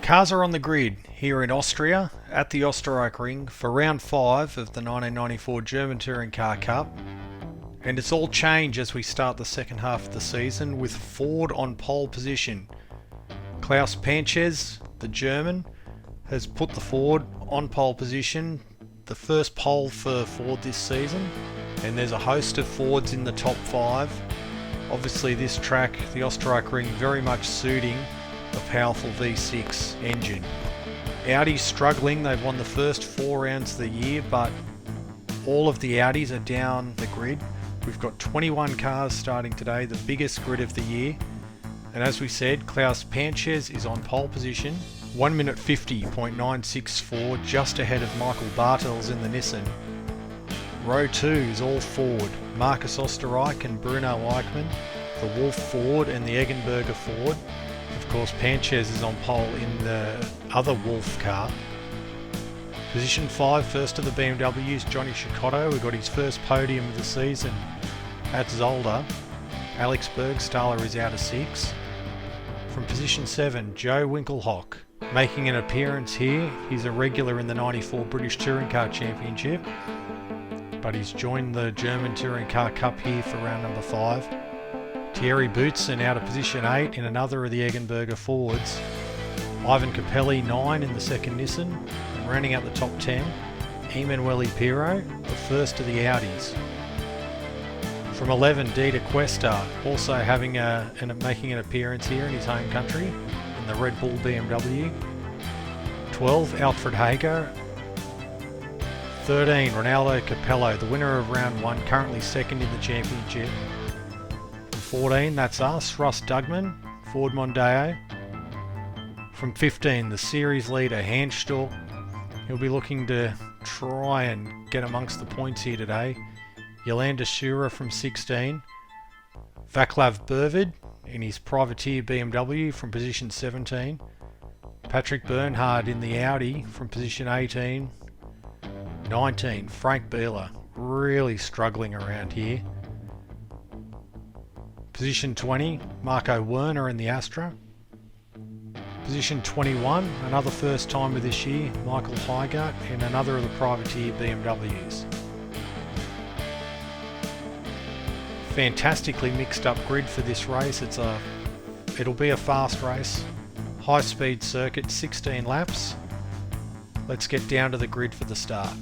Cars are on the grid here in Austria at the Osterreichring for round 5 of the 1994 German Touring Car Cup, and it's all change as we start the second half of the season with Ford on pole position. Klaus Panchez, the German, has put the Ford on pole position, the first pole for Ford this season, and there's a host of Fords in the top 5. Obviously this track, the Osterreichring, very much suiting a powerful V6 engine. Audi's struggling, they've won the first 4 rounds of the year, but all of the Audis are down the grid. We've got 21 cars starting today, the biggest grid of the year. And as we said, Klaus Panchez is on pole position, 1 minute 50.964, just ahead of Michael Bartels in the Nissan. Row 2 is all Ford, Marcus Osterreich and Bruno Eichmann, the Wolf Ford and the Eggenberger Ford. Of course, Panchez is on pole in the other Wolf car. Position 5, first of the BMWs, Johnny Cecotto, who got his first podium of the season at Zolder. Alex Bergstaller is out of 6. From position 7, Joe Winkelhock, making an appearance here. He's a regular in the 94 British Touring Car Championship, but he's joined the German Touring Car Cup here for round number 5. Thierry Boutsen out of position 8 in another of the Eggenberger Fords. Ivan Capelli 9 in the second Nissan, and rounding out the top 10, Emanuele Pirro, the first of the Audis. From 11, Dieter Questa, also making an appearance here in his home country in the Red Bull BMW. 12, Alfred Hager. 13, Ronaldo Capello, the winner of round 1, currently second in the championship. 14, that's us, Russ Dugman, Ford Mondeo. From 15, the series leader, Hanstall. He'll be looking to try and get amongst the points here today. Yolanda Shura from 16. Vaclav Burvid in his privateer BMW from position 17. Patrick Bernhard in the Audi from position 18. 19, Frank Bieler, really struggling around here. Position 20, Marco Werner in the Astra. Position 21, another first timer this year, Michael Heigart in another of the privateer BMWs. Fantastically mixed up grid for this race. It'll be a fast race, high speed circuit, 16 laps. Let's get down to the grid for the start.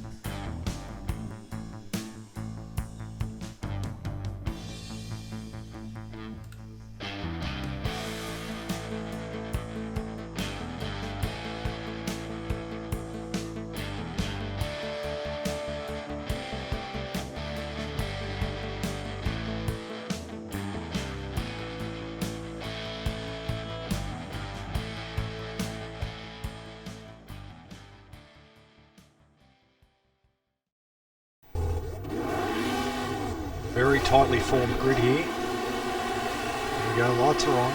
Very tightly formed grid here. There we go, lights are on.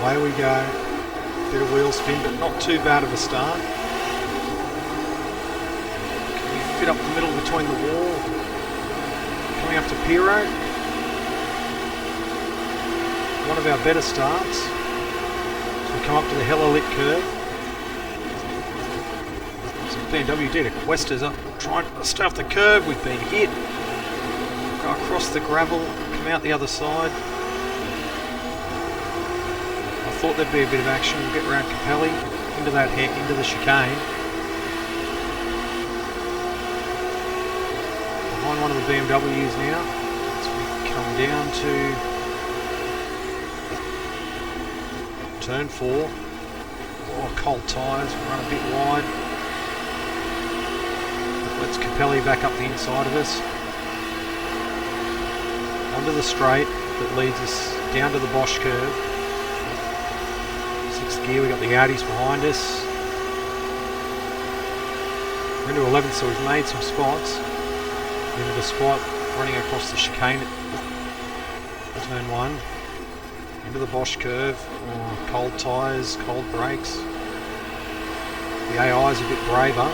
Away we go. Bit of wheel spin, but not too bad of a start. Can we fit up the middle between the wall? Coming up to Pirro. One of our better starts. So we come up to the hella lit curve. BMW Dieter Questa's up trying to stay off the curve. We've been hit. Go across the gravel, come out the other side. I thought there'd be a bit of action. We'll get around Capelli into the chicane. Behind one of the BMWs now. As we come down to turn 4. Oh, cold tyres, we run a bit wide. Let's Capelli back up the inside of us. Onto the straight that leads us down to the Bosch curve. 6th gear, we've got the Audis behind us. We're into 11th, so we've made some spots. Into the spot, running across the chicane at turn 1. Into the Bosch curve. Oh, cold tyres, cold brakes. The AI is a bit braver.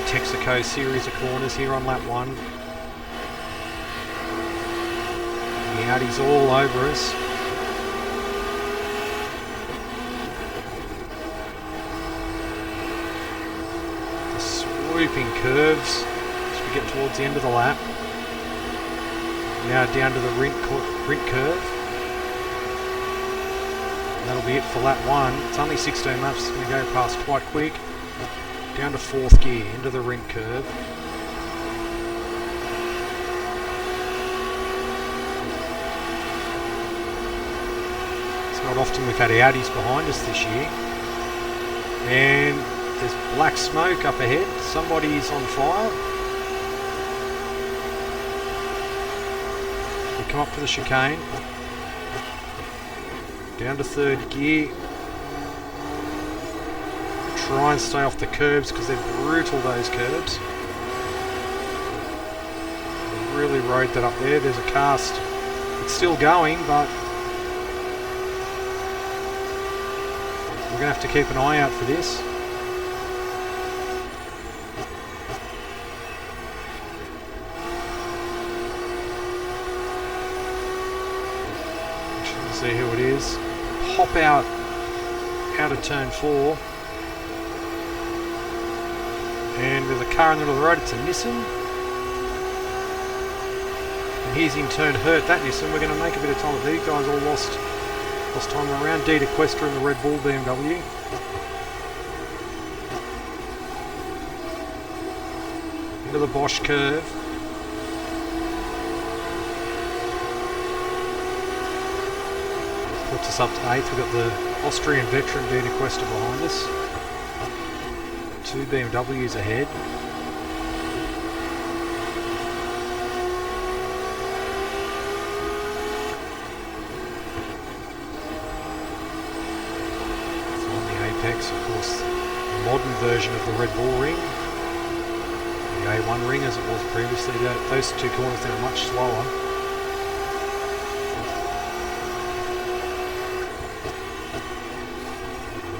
Texaco series of corners here on lap 1. The Audi's all over us. The swooping curves as we get towards the end of the lap. Now down to the rint curve. And that'll be it for lap 1. It's only 16 laps, it's going to go past quite quick. Down to 4th gear, into the rint curve. It's not often we've had Audis behind us this year. And there's black smoke up ahead. Somebody's on fire. Come up to the chicane, down to 3rd gear, try and stay off the curbs because they're brutal, those curbs. We really rode that up there. There's a cast, it's still going, but we're going to have to keep an eye out for this. See who it is. Hop out of turn 4. And there's a car in the middle of the road. It's a Nissan. And he's in turn hurt that Nissan. We're going to make a bit of time. These guys all lost time around. GTR2 in the Red Bull BMW. Into the Bosch curve. Puts us up to 8th. We've got the Austrian veteran GTR2 behind us. 2 BMWs ahead. It's on the apex, of course, the modern version of the Red Bull ring. The A1 ring as it was previously. Those 2 corners there are much slower.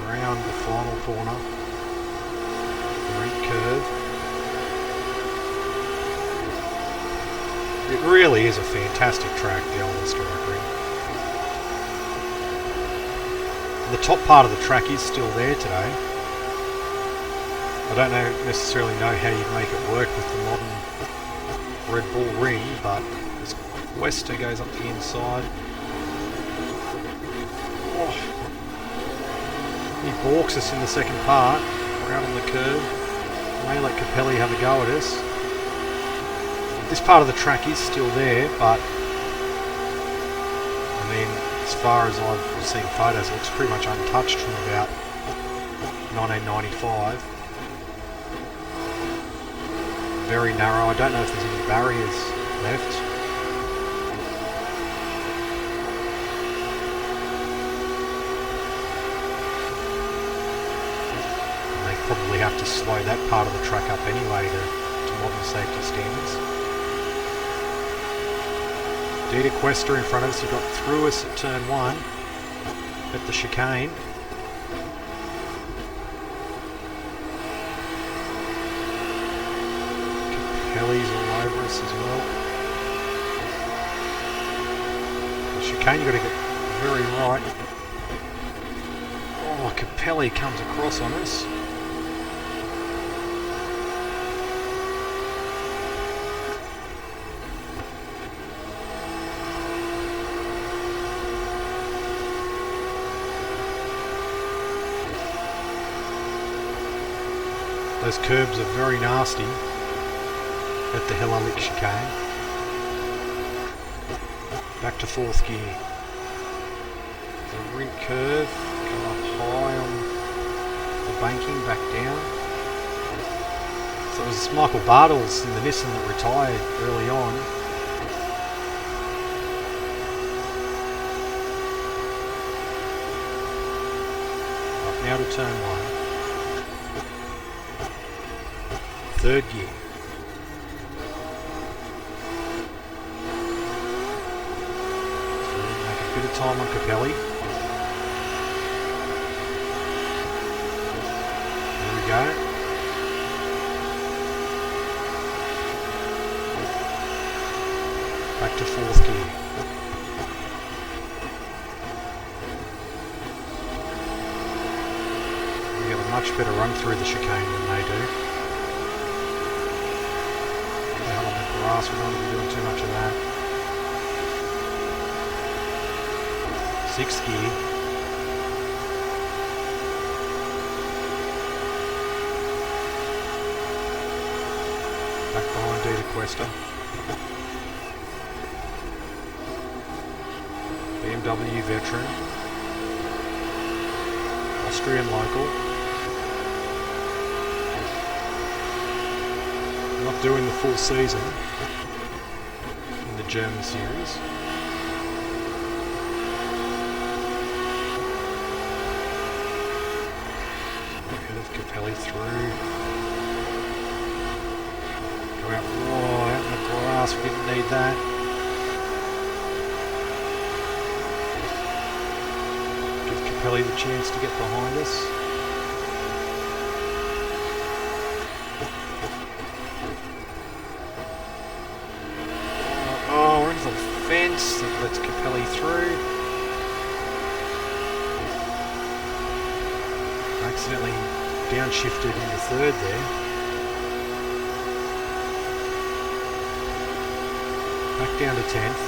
Around the final corner, rint curve. It really is a fantastic track, the old Osterreichring. The top part of the track is still there today. I don't necessarily know how you'd make it work with the modern Red Bull ring, but this Wester goes up the inside. Oh. He balks us in the second part. We're out on the curb. May let Capelli have a go at us. This part of the track is still there, but I mean, as far as I've seen photos, it looks pretty much untouched from about 1995. Very narrow. I don't know if there's any barriers left. Probably have to slow that part of the track up anyway to modern safety standards. GTR2 in front of us, he got through us at turn 1 at the chicane. Capelli's all over us as well. The chicane, you've got to get very right. Oh, Capelli comes across on us. Those curbs are very nasty at the Hellerlich chicane. Back to 4th gear. The rint curve, come up high on the banking, back down. So it was Michael Bartels in the Nissan that retired early on. Up now to turn 1. 3rd gear. Make a bit of time on Capelli. There we go. Back to 4th gear. better run through the chicane than they do. Out on the grass, we don't want to be doing too much of that. 6th gear. Back behind Dita Questa. BMW veteran. Austrian local. Not doing the full season in the German series. Ahead of Capelli through. Go out, whoa, out in the grass, we didn't need that. Give Capelli the chance to get behind us. Oh, we're into the fence that lets Capelli through. Accidentally downshifted into 3rd there. Back down to 10th.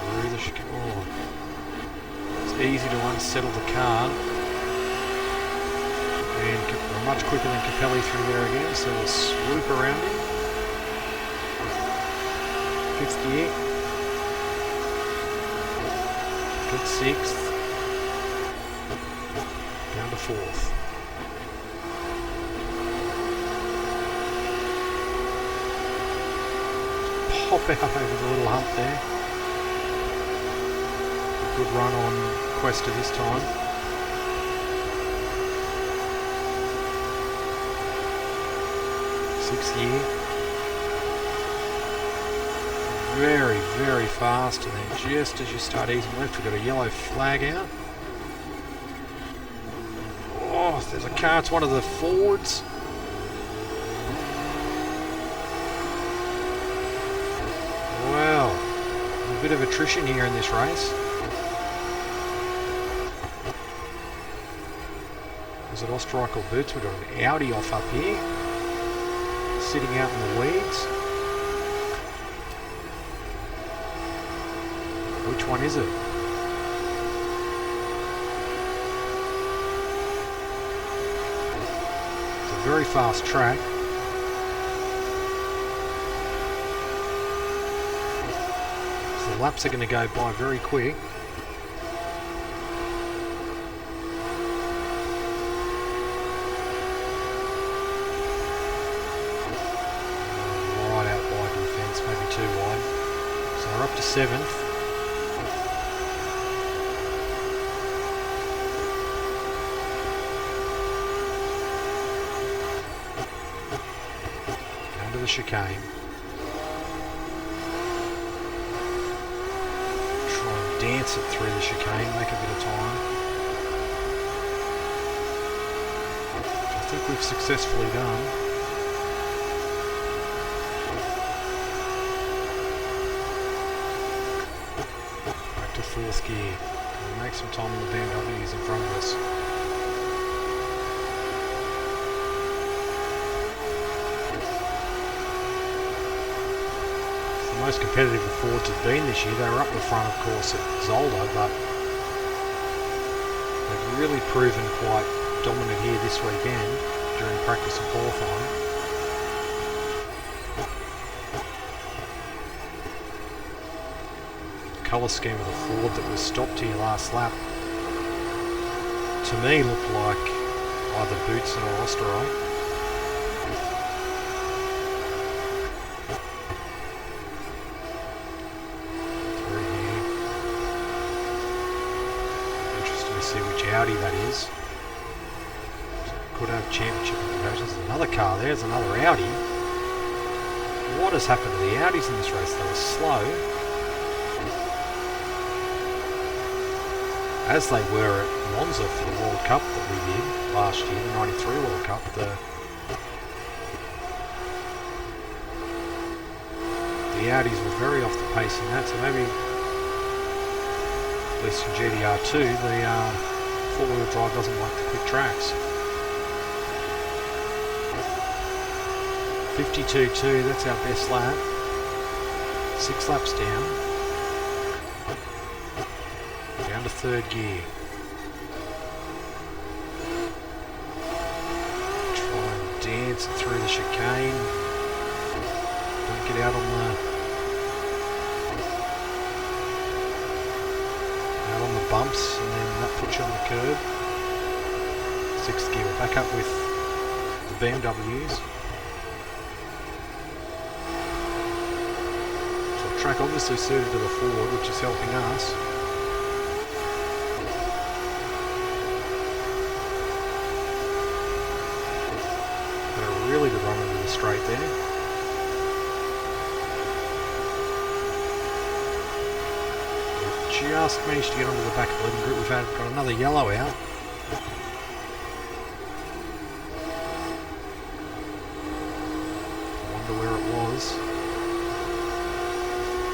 Through the chicane. Oh. It's easy to unsettle the car. And we're much quicker than Capelli through there again, so we'll swoop around him. 5th gear. Good 6th. Down to 4th. Pop out over the little hump there. Good run on Questa this time. Sixth gear. Very, very fast, and then just as you start easing left, we've got a yellow flag out. Oh, there's a car, it's one of the Fords. Wow, a bit of attrition here in this race. Is it Osterreichring or Boots? We've got an Audi off up here, sitting out in the weeds. Which one is it? It's a very fast track. So the laps are going to go by very quick. Right out wide of the fence, maybe too wide. So we're up to 7th. Chicane. Try and dance it through the chicane, make a bit of time. Which I think we've successfully done. Back to 4th gear. We'll make some time on the BMWs in front of us. Most competitive the Fords have been this year. They were up the front, of course, at Zolder, but they've really proven quite dominant here this weekend during practice and qualifying. The colour scheme of the Ford that was stopped here last lap, to me, looked like either Boutsen or Osterreichring. Audi that is. Could have championship implications. There's another car there, there's another Audi. What has happened to the Audis in this race? They were slow. As they were at Monza for the World Cup that we did last year, the 93 World Cup. The Audis were very off the pace in that, so maybe At least in GTR2, the four-wheel drive doesn't like the quick tracks. 52.2, that's our best lap. 6 laps down. Down to third gear. Try and dance it through the chicane. Don't get out on the bumps, and then that puts you on the curb. 6th gear. We're back up with the BMWs. Track obviously suited to the Ford, which is helping us. Got a really good run into the straight there. We've just managed to get onto the back of the leading group. We've got another yellow out. I wonder where it was.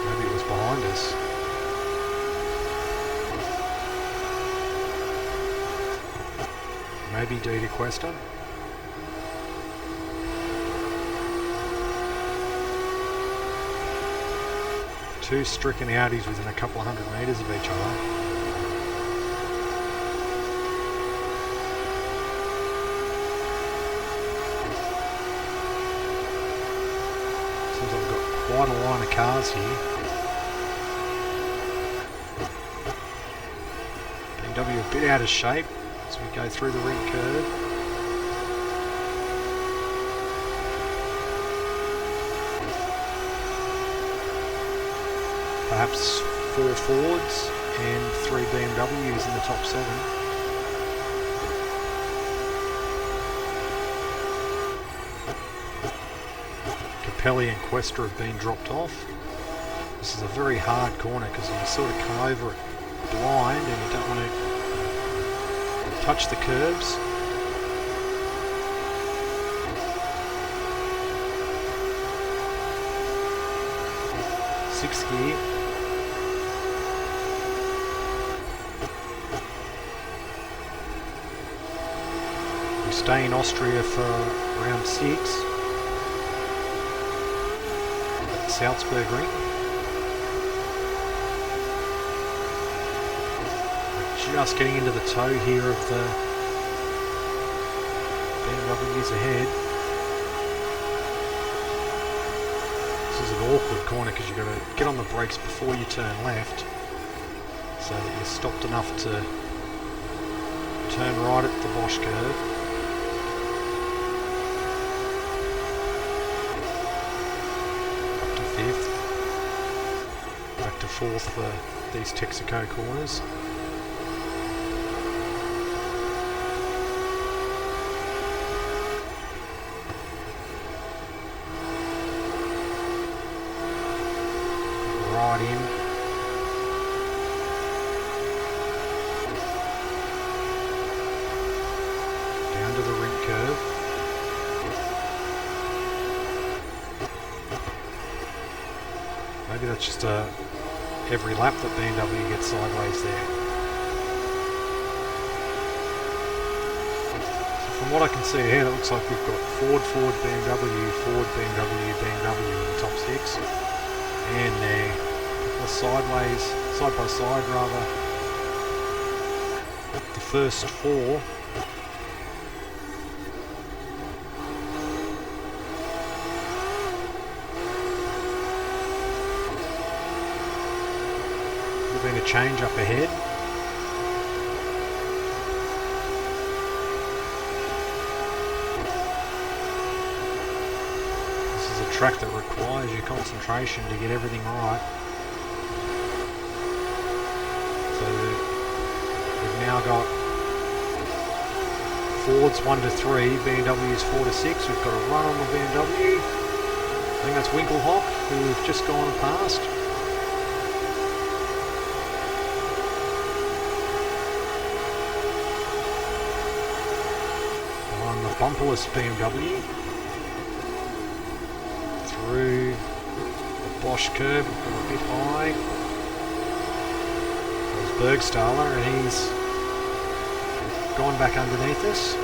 Maybe it was behind us. Maybe DD Questa. Two stricken Audis within a couple of 100 metres of each other. Seems like we've got quite a line of cars here. BMW a bit out of shape as we go through the ring curve. Perhaps 4 Fords and 3 BMWs in the top 7. Capelli and Questa have been dropped off. This is a very hard corner because you sort of come over it blind and you don't want to touch the curbs. Sixth gear. We stay in Austria for round 6 at the Salzburgring. Just getting into the toe here of the BMWs ahead. This is an awkward corner because you've got to get on the brakes before you turn left so that you're stopped enough to turn right at the Bosch curve. Up to 5th. Back to 4th for these Texaco corners. Right in. Down to the ring curve. Maybe that's just every lap that BMW gets sideways there. So from what I can see ahead, it looks like we've got Ford, BMW, BMW in the top 6. And there, sideways, side by side rather. The first 4. There's been a change up ahead. This is a track that requires your concentration to get everything right. So we've now got Fords 1 to 3, BMWs 4 to 6. We've got a run on the BMW. I think that's Winkelhock, who we've just gone past. On the bumperless BMW. Through the Bosch curve, we've got a bit high. Bergstaller, and he's gone back underneath us.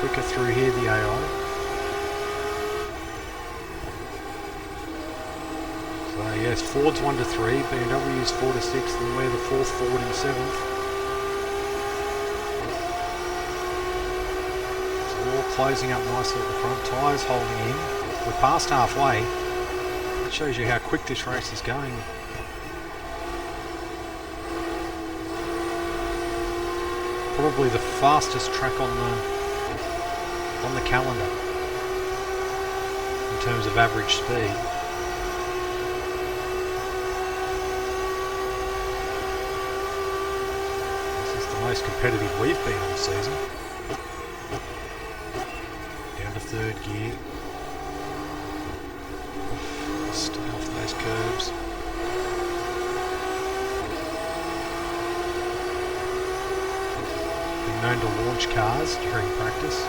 Quicker through here, the AI. So yes, Ford's 1 to 3, BMW's 4 to 6, and we're the 4th Ford and 7th. It's all closing up nicely at the front, tyres holding in. We're past halfway. That shows you how quick this race is going. Probably the fastest track on the calendar in terms of average speed. This is the most competitive we've been all season. Down to 3rd gear. Stay off those curbs. Been known to launch cars during practice.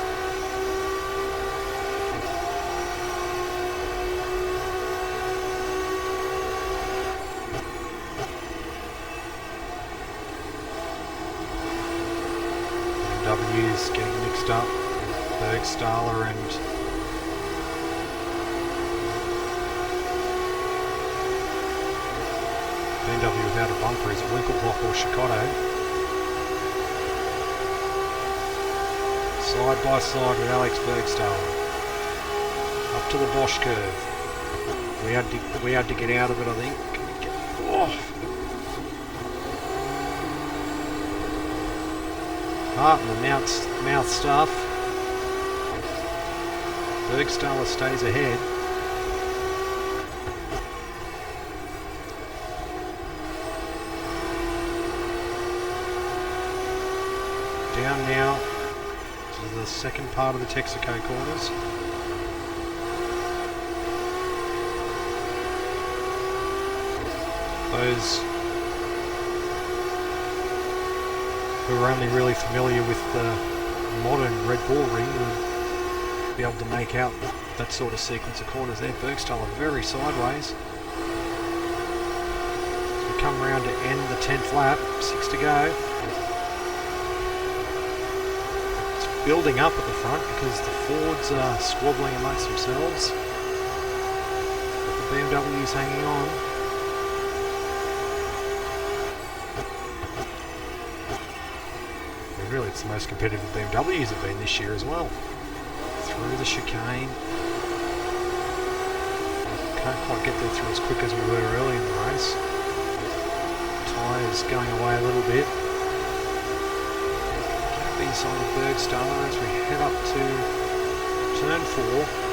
BMW's getting mixed up. Bergstaller and BMW without a bumper. Is it Winkelhock or Chicago? Side by side with Alex Bergstaller. Up to the Bosch curve. We had to get out of it, I think. And the mouth stuff. Bergstaller stays ahead. Down now to the second part of the Texaco corners. Those who are only really familiar with the modern Red Bull ring will be able to make out that sort of sequence of corners there. Bergstaller very sideways. As we come round to end the 10th lap, 6 to go. It's building up at the front because the Fords are squabbling amongst themselves. But the BMW's hanging on. Really, it's the most competitive BMWs have been this year as well. Through the chicane. Can't quite get there through as quick as we were early in the race. Tyres going away a little bit. Get up inside of Bergstaller as we head up to turn 4.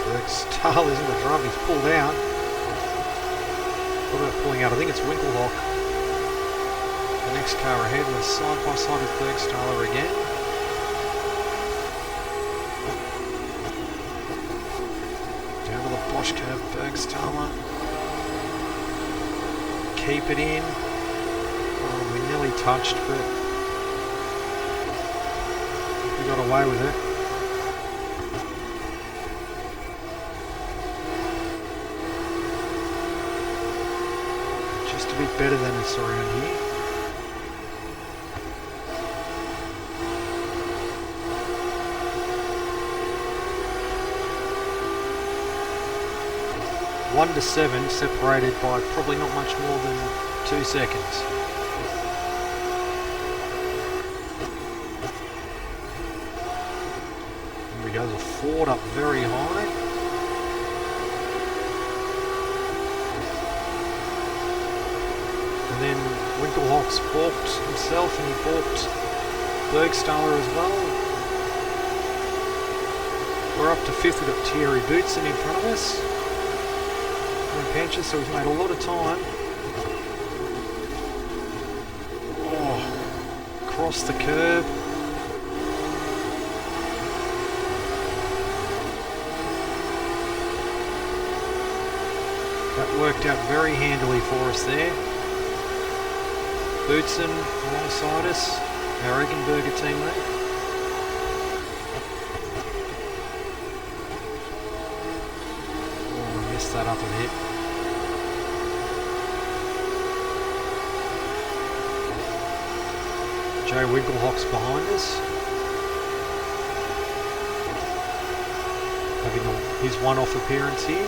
Bergstaller in the drum, he's pulled out. What about pulling out? I think it's Winkelhock. The next car ahead was side by side with Bergstaller again. Down to the Bosch curve, Bergstaller. Keep it in. Oh, we nearly touched, but we got away with it. A bit better than us around here. One to 7, separated by probably not much more than 2 seconds. Here we go, the Ford up very high. And then Winkelhock's balked himself and he balked Bergstaller as well. We're up to 5th, we've got Thierry Boutsen in front of us. And Pancher, so we've made a lot of time. Oh, across the curb. worked out very handily for us there. Bootson alongside us, our Eggenberger teammate. Oh, I messed that up a bit. Joe Winkelhock's behind us. Having his one-off appearance here.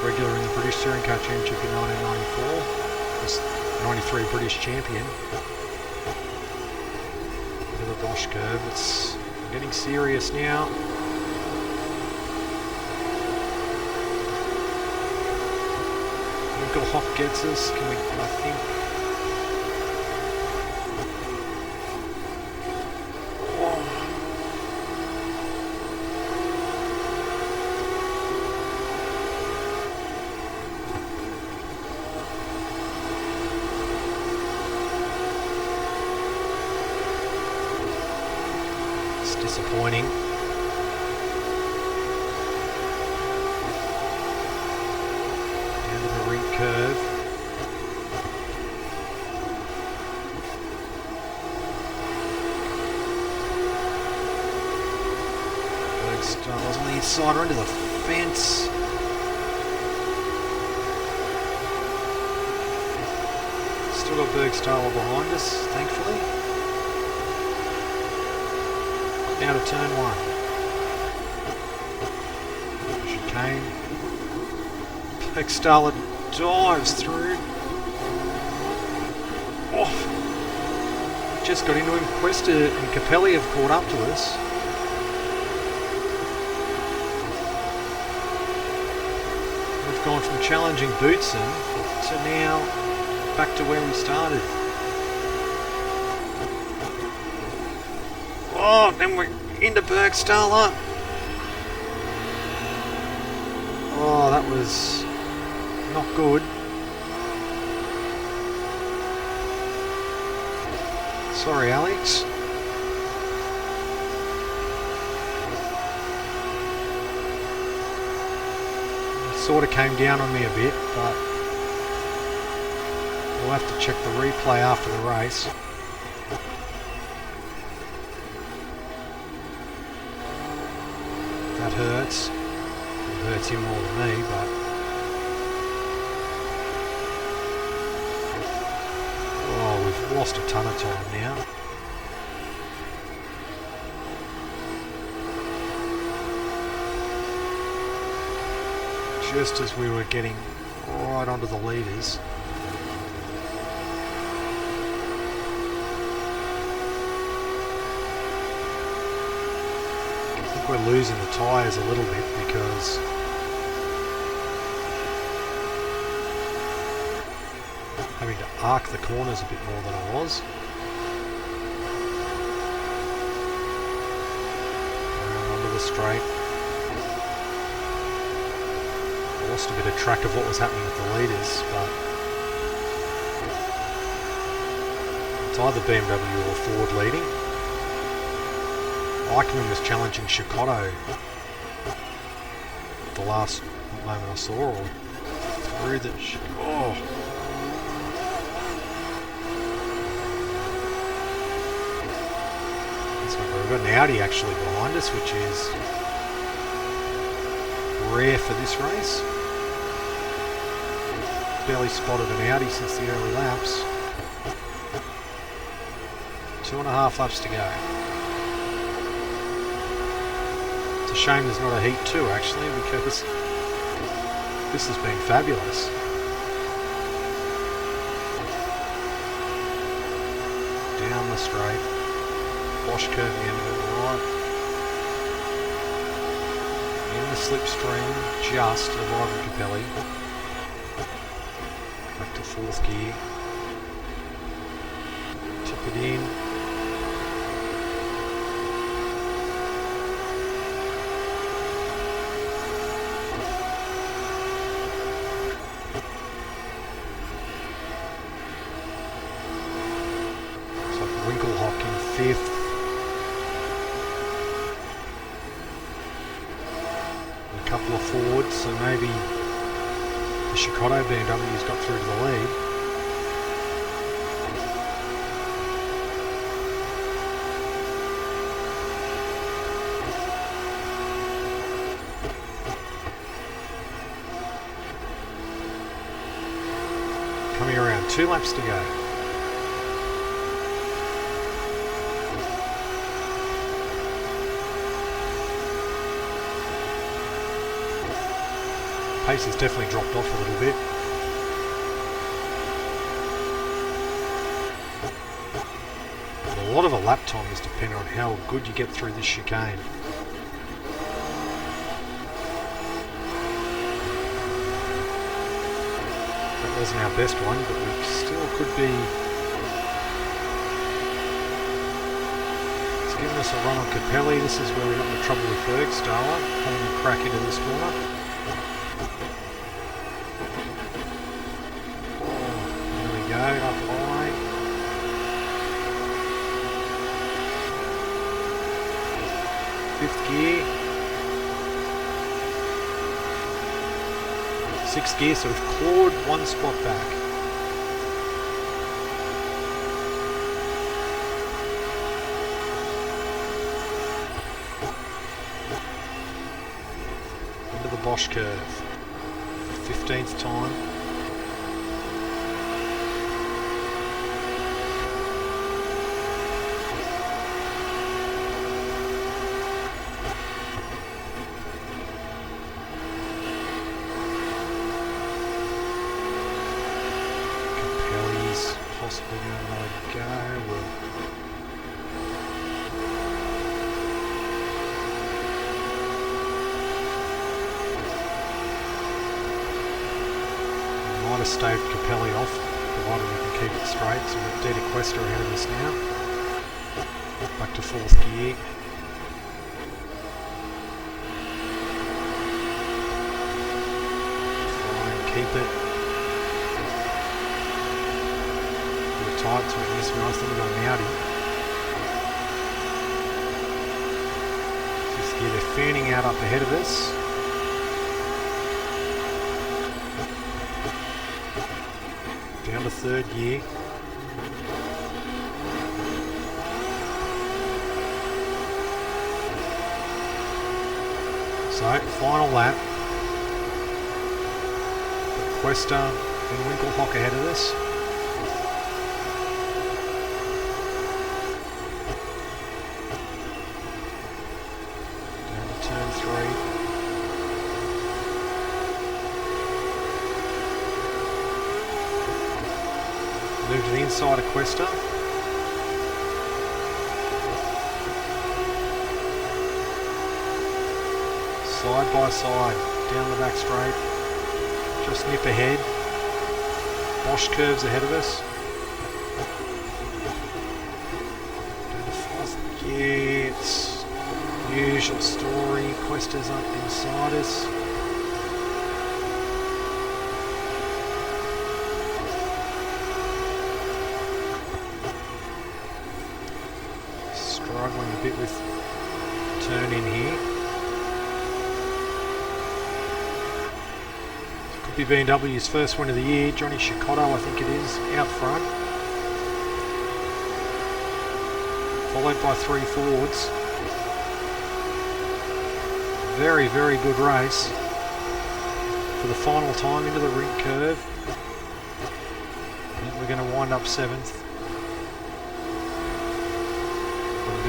Regular in the British Touring Car Championship in 1994. Was 93 British champion. Bit of a Bosch curve. It's getting serious now. Winkelhock gets us. Can we? I think. Disappointing. Down to the rink curve. Bergstall was on the inside or into the fence. Still got Bergstall behind us, thankfully. Now to turn one. Chicane. Bergstall dives through. Oh! Just got into him. Questa and Capelli have caught up to us. We've gone from challenging Bootson to now back to where we started. Oh, then we're into Bergstall up. Oh, that was not good. Sorry, Alex. It sort of came down on me a bit, but we'll have to check the replay after the race. That hurts. It hurts him more than me, but oh, we've lost a ton of time now. Just as we were getting right onto the leaders. We're losing the tyres a little bit because having to arc the corners a bit more than I was. Around onto the straight. I lost a bit of track of what was happening with the leaders, but it's either BMW or Ford leading. Eichmann was challenging Chicotto the last moment I saw, or through the... Oh! We've got an Audi actually behind us, which is rare for this race. Barely spotted an Audi since the early laps. 2.5 laps to go. It's a shame there's not a Heat 2 actually, because this has been fabulous. Down the straight. Bosch curve the end of it right. In the slipstream, just avoiding Capelli. Back to fourth gear. Tip it in. Winkelhock in fifth. And a couple of Fords, so maybe Chicotto, BMW's got through to the lead. Coming around, 2 laps to go. Pace has definitely dropped off a little bit. But a lot of a lap time is dependent on how good you get through this chicane. That wasn't our best one, but we still could be. It's given us a run on Capelli. This is where we got into trouble with Bergstaller, pulling a crack into this corner. Up high. Fifth gear. Sixth gear, so we've clawed 1 spot back. Into the Bosch curve. 15th time. Possibly going to go. Might have staved Capelli off, provided we can keep it straight. So we've got Dita Questa ahead of us now. Back to 4th gear. Try and keep it. Tight, so it needs to be nice. Then we've got an Audi. Fifth gear, they're fanning out up ahead of us. Down to 3rd gear. So, final lap. Got Questa and Winkelhock ahead of us. Move to the inside of Questa. Side by side, down the back straight. Just nip ahead. Bosch curves ahead of us. Down to 4th gear. It's usual story. Questa's up inside us. Struggling a bit with turn in here. Could be BMW's first win of the year. Johnny Cicotto, I think it is, out front. Followed by 3 Fords. Very, very good race. For the final time into the ring curve. I think we're going to wind up 7th.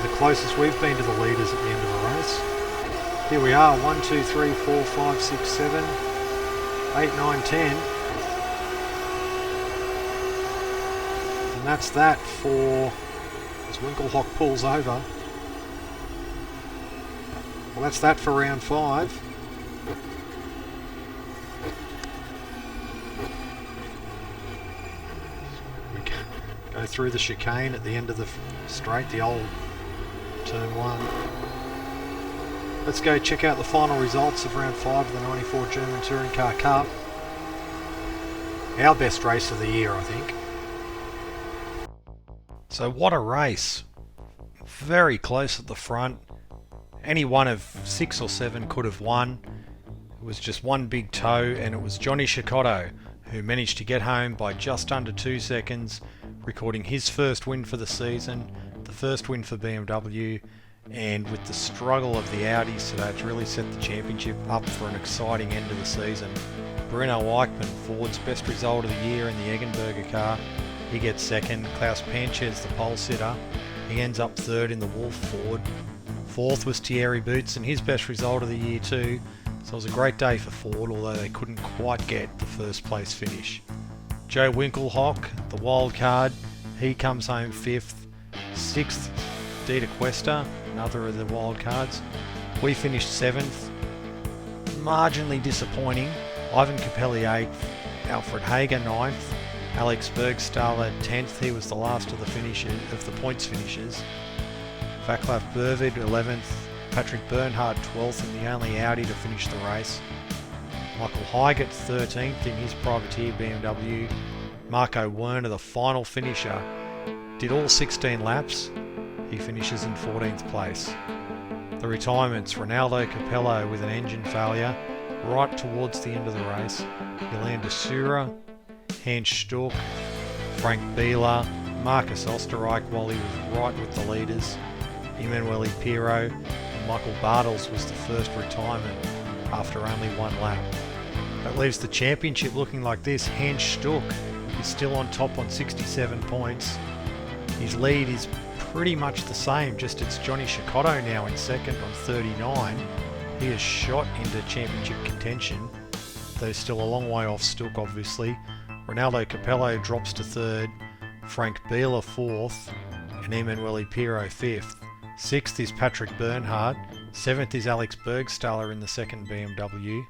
The closest we've been to the leaders at the end of the race. Here we are, 1, 2, 3, 4, 5, 6, 7, 8, 9, 10. And that's that for as Winkelhock pulls over. Well, that's that for round 5. We go through the chicane at the end of the straight, the old turn 1. Let's go check out the final results of round 5 of the 94 German Touring Car Cup. Our best race of the year, I think. So what a race. Very close at the front. Any one of 6 or 7 could have won. It was just one big toe, and it was Johnny Cecotto who managed to get home by just under 2 seconds, recording his first win for the season, the first win for BMW, and with the struggle of the Audis today, it's really set the championship up for an exciting end of the season. Bruno Eichmann, Ford's best result of the year in the Eggenberger car, he gets second. Klaus Panchez, the pole sitter, he ends up third in the Wolf Ford. Fourth was Thierry Boots, and his best result of the year too. So it was a great day for Ford, although they couldn't quite get the first place finish. Joe Winkelhock, the wild card, he comes home fifth. Sixth, Dieter Questa, another of the wild cards. We finished seventh. Marginally disappointing. Ivan Capelli 8th, Alfred Hager 9th, Alex Bergstaller 10th, he was the last of the points finishers. Vaclav Burvid 11th, Patrick Bernhardt 12th, and the only Audi to finish the race. Michael Heigert 13th in his privateer BMW. Marco Werner, the final finisher, did all 16 laps. He finishes in 14th place. The retirements: Ronaldo Capello with an engine failure right towards the end of the race. Yolanda Sura, Hans Stuck, Frank Bieler, Marcus Osterreich while he was right with the leaders. Emanuele Pirro and Michael Bartels was the first retirement after only one lap. That leaves the championship looking like this. Hans Stuck is still on top on 67 points. His lead is pretty much the same, just it's Johnny Cecotto now in second on 39. He has shot into championship contention, though still a long way off Stuck obviously. Ronaldo Capello drops to third, Frank Bieler fourth, and Emanuele Pirro fifth. Sixth is Patrick Bernhardt, seventh is Alex Bergstaller in the second BMW.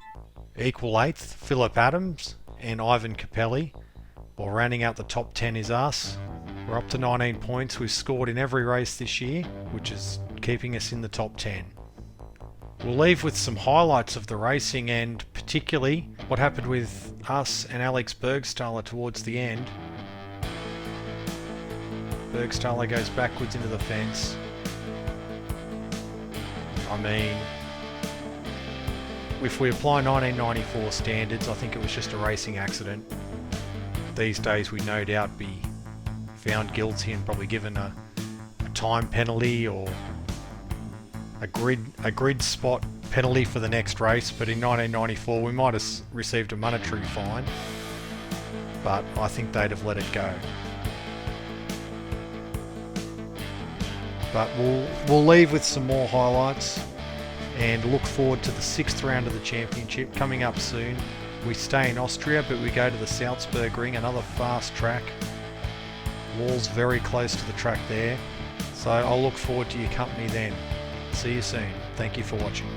Equal eighth, Philip Adams and Ivan Capelli, while rounding out the top 10 is us. We're up to 19 points, we've scored in every race this year, which is keeping us in the top 10. We'll leave with some highlights of the racing, and particularly what happened with us and Alex Bergstaller towards the end. Bergstaller goes backwards into the fence. I mean, if we apply 1994 standards, I think it was just a racing accident. These days we'd no doubt be found guilty and probably given a time penalty or a grid spot penalty for the next race, but in 1994 we might have received a monetary fine, but I think they'd have let it go. But we'll leave with some more highlights and look forward to the 6th round of the championship coming up soon. We stay in Austria, but we go to the Salzburgring, another fast track. Wall's very close to the track there, so I'll look forward to your company then. See you soon. Thank you for watching.